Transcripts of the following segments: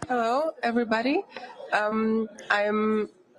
Hello, everybody. I'm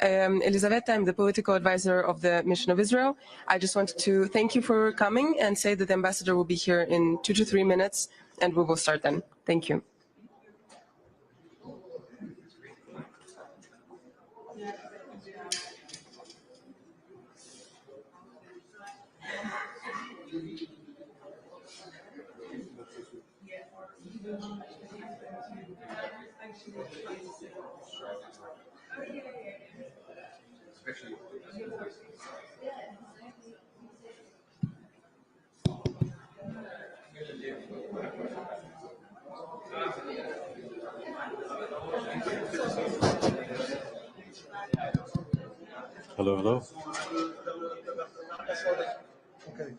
Elisaveta. I'm the political advisor of the Mission of Israel. I just wanted to thank you for coming and say that the ambassador will be here in 2 to 3 minutes, and we will start then. Thank you. Hello, hello. Okay.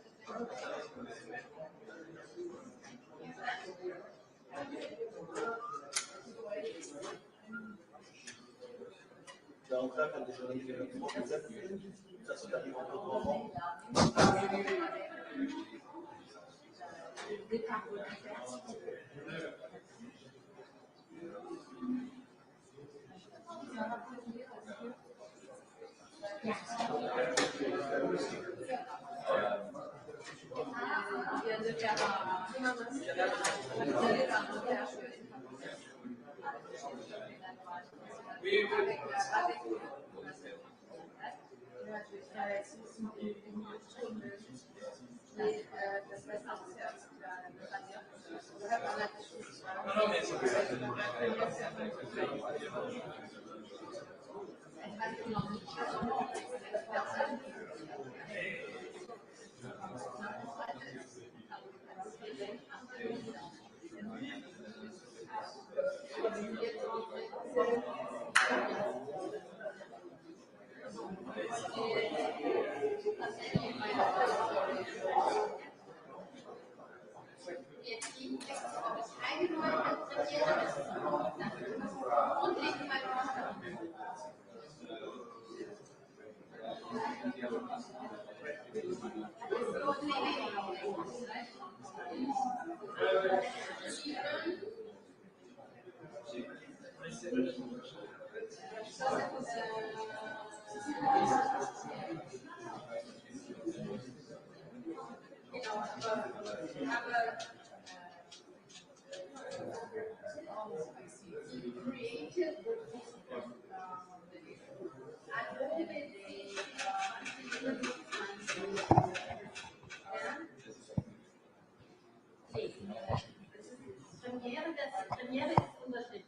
Premiere ist Unterschrift.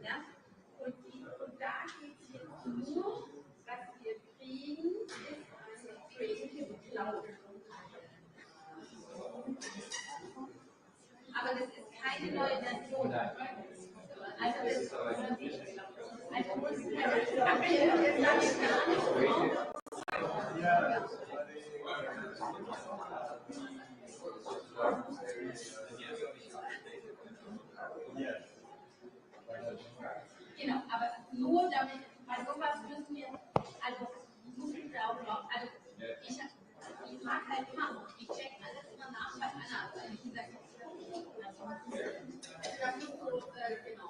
Ja? Und da geht es jetzt nur, was wir kriegen, ist eine Creative Cloud. Aber das ist keine neue Version. Also das ist genau, aber nur damit, bei sowas müssen wir, also müssen wir auch noch, also ich mag halt immer, ich check alles immer nach bei Anna, weil ich gesagt das ist so, genau.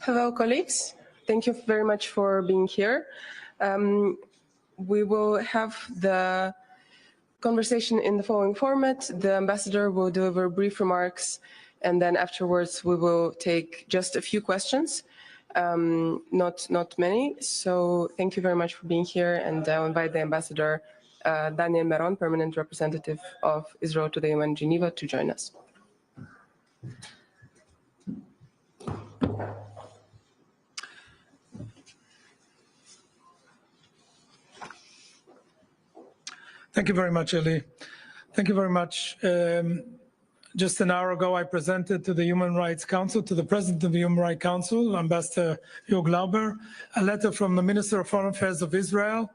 Hello, colleagues. Thank you very much for being here. We will have the conversation in the following format. The ambassador will deliver brief remarks, and then afterwards we will take just a few questions, not many. So thank you very much for being here, and I'll invite the ambassador, Daniel Meron, permanent representative of Israel to the UN Geneva, to join us. Thank you very much, Eli. Thank you very much. Just an hour ago, I presented to the Human Rights Council, to the President of the Human Rights Council, Ambassador Yoav Glauber, a letter from the Minister of Foreign Affairs of Israel,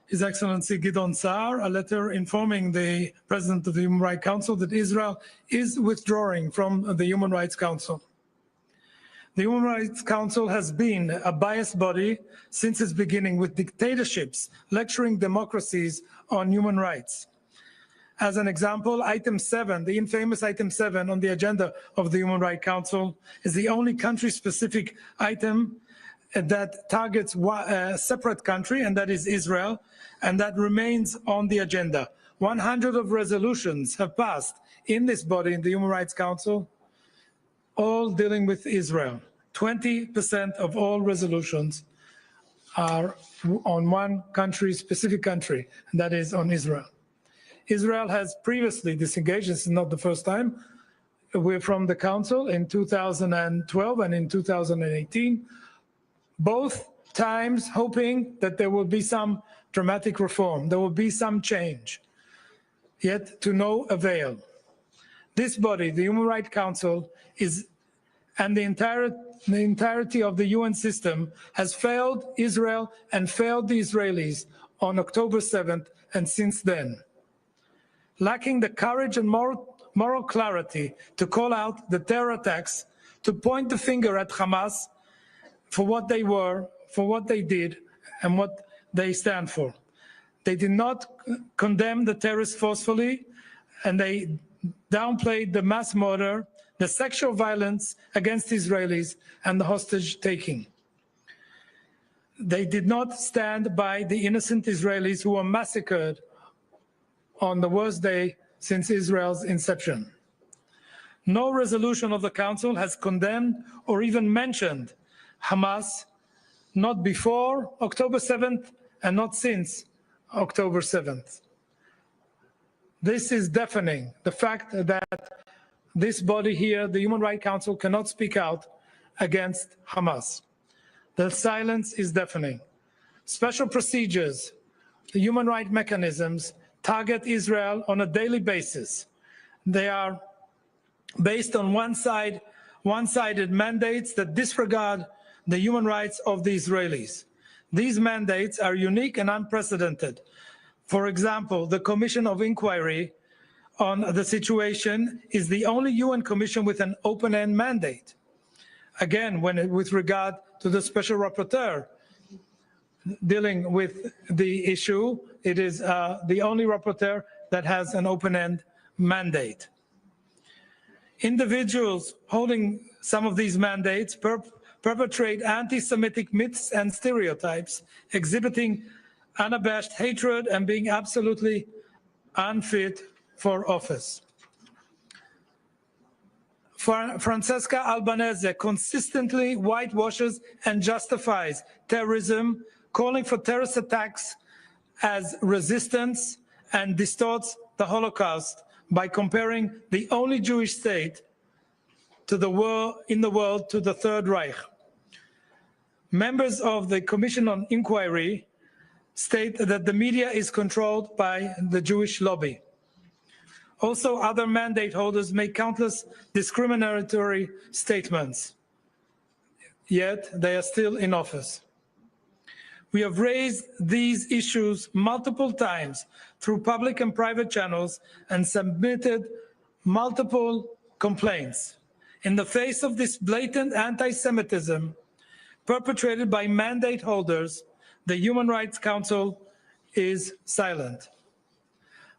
His Excellency Gideon Sa'ar, a letter informing the President of the Human Rights Council that Israel is withdrawing from the Human Rights Council. The Human Rights Council has been a biased body since its beginning, with dictatorships lecturing democracies on human rights. As an example, item 7, the infamous item 7 on the agenda of the Human Rights Council, is the only country-specific item that targets a separate country, and that is Israel, and that remains on the agenda. 100 of resolutions have passed in this body, in the Human Rights Council, all dealing with Israel. 20% of all resolutions are on one country, specific country, and that is on Israel. Israel has previously disengaged, this is not the first time, we're from the Council in 2012 and in 2018, both times hoping that there will be some dramatic reform, there will be some change, yet to no avail. This body, the Human Rights Council, and the entirety of the UN system has failed Israel and failed the Israelis on October 7th and since then. Lacking the courage and moral clarity to call out the terror attacks, to point the finger at Hamas for what they were, for what they did, and what they stand for. They did not condemn the terrorists forcefully, and they downplayed the mass murder, the sexual violence against Israelis, and the hostage-taking. They did not stand by the innocent Israelis who were massacred on the worst day since Israel's inception. No resolution of the Council has condemned or even mentioned Hamas, not before October 7th and not since October 7th. This is deafening, the fact that this body here, the Human Rights Council, cannot speak out against Hamas. The silence is deafening. Special procedures, the human rights mechanisms, target Israel on a daily basis. They are based on one-sided mandates that disregard the human rights of the Israelis. These mandates are unique and unprecedented. For example, the Commission of Inquiry on the situation is the only UN commission with an open-end mandate. Again, with regard to the Special Rapporteur dealing with the issue, it is the only rapporteur that has an open-end mandate. Individuals holding some of these mandates perpetrate anti-Semitic myths and stereotypes, exhibiting unabashed hatred and being absolutely unfit for office. Francesca Albanese consistently whitewashes and justifies terrorism, calling for terrorist attacks as resistance, and distorts the Holocaust by comparing the only Jewish state in the world to the Third Reich. Members of the Commission on Inquiry state that the media is controlled by the Jewish lobby. Also, other mandate holders make countless discriminatory statements, yet they are still in office. We have raised these issues multiple times through public and private channels and submitted multiple complaints. In the face of this blatant anti-Semitism perpetrated by mandate holders, the Human Rights Council is silent.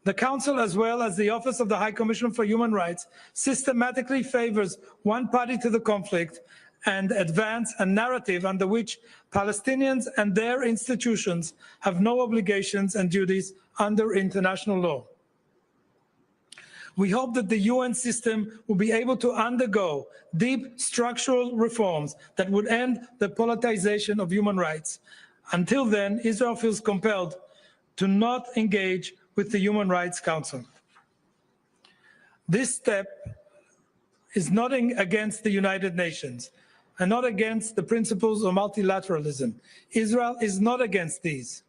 The Council, as well as the Office of the High Commissioner for Human Rights, systematically favors one party to the conflict and advance a narrative under which Palestinians and their institutions have no obligations and duties under international law. We hope that the UN system will be able to undergo deep structural reforms that would end the politicization of human rights. Until then, Israel feels compelled to not engage with the Human Rights Council. This step is not against the United Nations and not against the principles of multilateralism. Israel is not against these.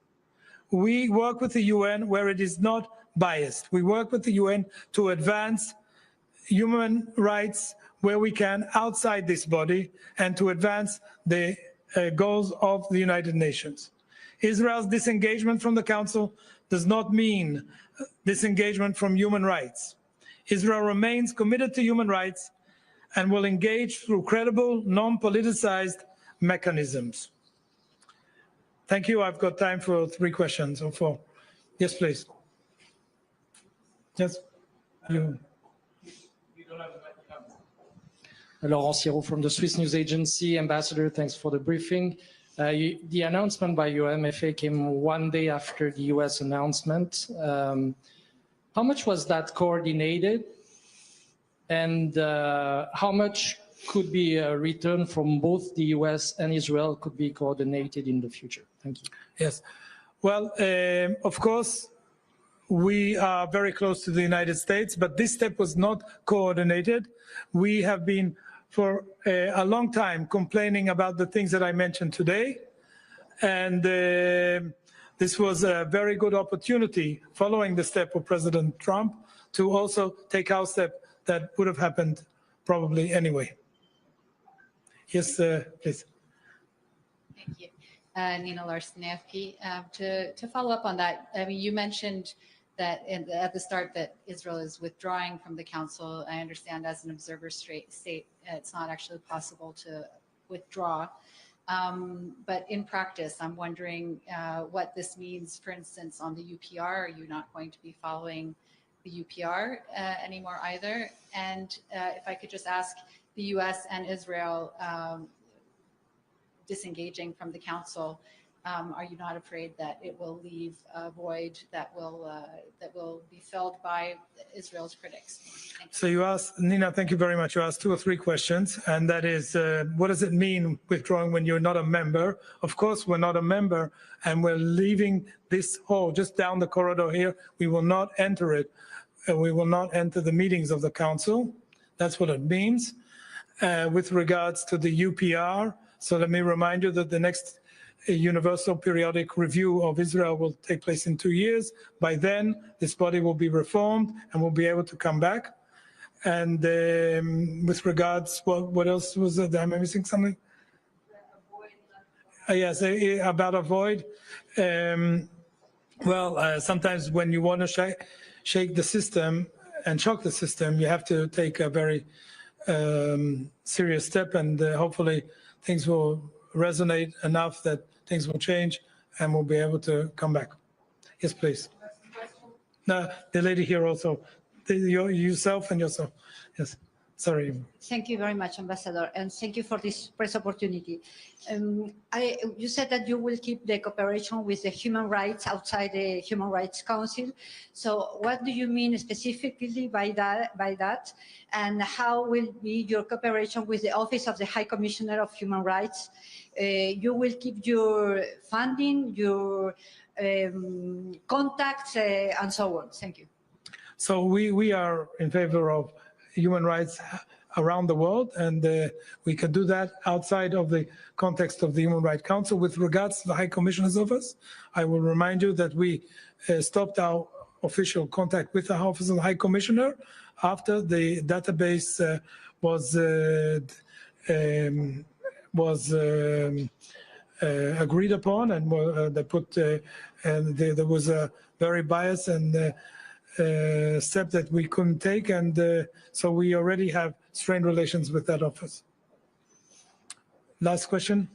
We work with the UN where it is not biased. We work with the UN to advance human rights where we can outside this body and to advance the goals of the United Nations. Israel's disengagement from the Council does not mean disengagement from human rights. Israel remains committed to human rights and will engage through credible, non-politicized mechanisms. Thank you. I've got time for 3 questions or 4. Yes, please. Yes. You don't have the Laurent Siro from the Swiss News Agency. Ambassador, thanks for the briefing. The announcement by your MFA came one day after the US announcement. How much was that coordinated? And how much could be returned from both the US and Israel could be coordinated in the future? Thank you. Yes. Well, of course, we are very close to the United States, but this step was not coordinated. We have been for a long time complaining about the things that I mentioned today. And this was a very good opportunity following the step of President Trump to also take our step that would have happened probably anyway. Yes, please. Thank you. Nina Larsen-Nefke. To follow up on that, I mean, you mentioned that at the start that Israel is withdrawing from the Council. I understand as an observer state, it's not actually possible to withdraw. But in practice, I'm wondering what this means, for instance, on the UPR. Are you not going to be following the UPR anymore either? And if I could just ask, the US and Israel disengaging from the Council, are you not afraid that it will leave a void that will be filled by Israel's critics? So you asked, Nina, thank you very much. You asked 2 or 3 questions, and that is, what does it mean withdrawing when you're not a member? Of course, we're not a member, and we're leaving this hall just down the corridor here. We will not enter it. We will not enter the meetings of the Council. That's what it means. With regards to the UPR, so let me remind you that the next universal periodic review of Israel will take place in 2 years. By then, this body will be reformed and will be able to come back. And with regards, what else was it? Am I missing something? Yes, about a void. Well, sometimes when you want to shake the system and shock the system, you have to take a very serious step, and hopefully things will resonate enough that things will change and we'll be able to come back. Yes, please. No, the lady here also. Yourself and yourself. Yes. Sorry. Thank you very much, Ambassador, and thank you for this press opportunity. You said that you will keep the cooperation with the human rights outside the Human Rights Council. So what do you mean specifically by that? And how will be your cooperation with the Office of the High Commissioner of Human Rights? You will keep your funding, your contacts, and so on. Thank you. So we are in favor of human rights around the world, and we can do that outside of the context of the Human Rights Council. With regards to the High Commissioner's Office, I will remind you that we stopped our official contact with the Office of the High Commissioner after the database was agreed upon, and they put and there was a very biased and step that we couldn't take, and so we already have strained relations with that office. Last question.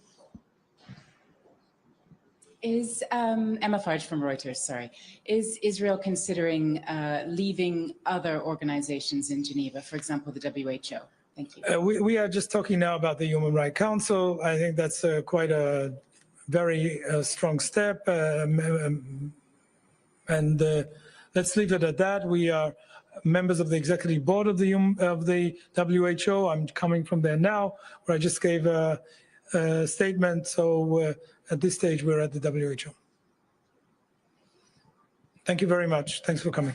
Is Emma Farge from Reuters, sorry. Is Israel considering leaving other organizations in Geneva, for example, the WHO? Thank you. We are just talking now about the Human Rights Council. I think that's quite a very strong step. And let's leave it at that. We are members of the executive board of the WHO. I'm coming from there now, where I just gave a statement. So at this stage, we're at the WHO. Thank you very much. Thanks for coming.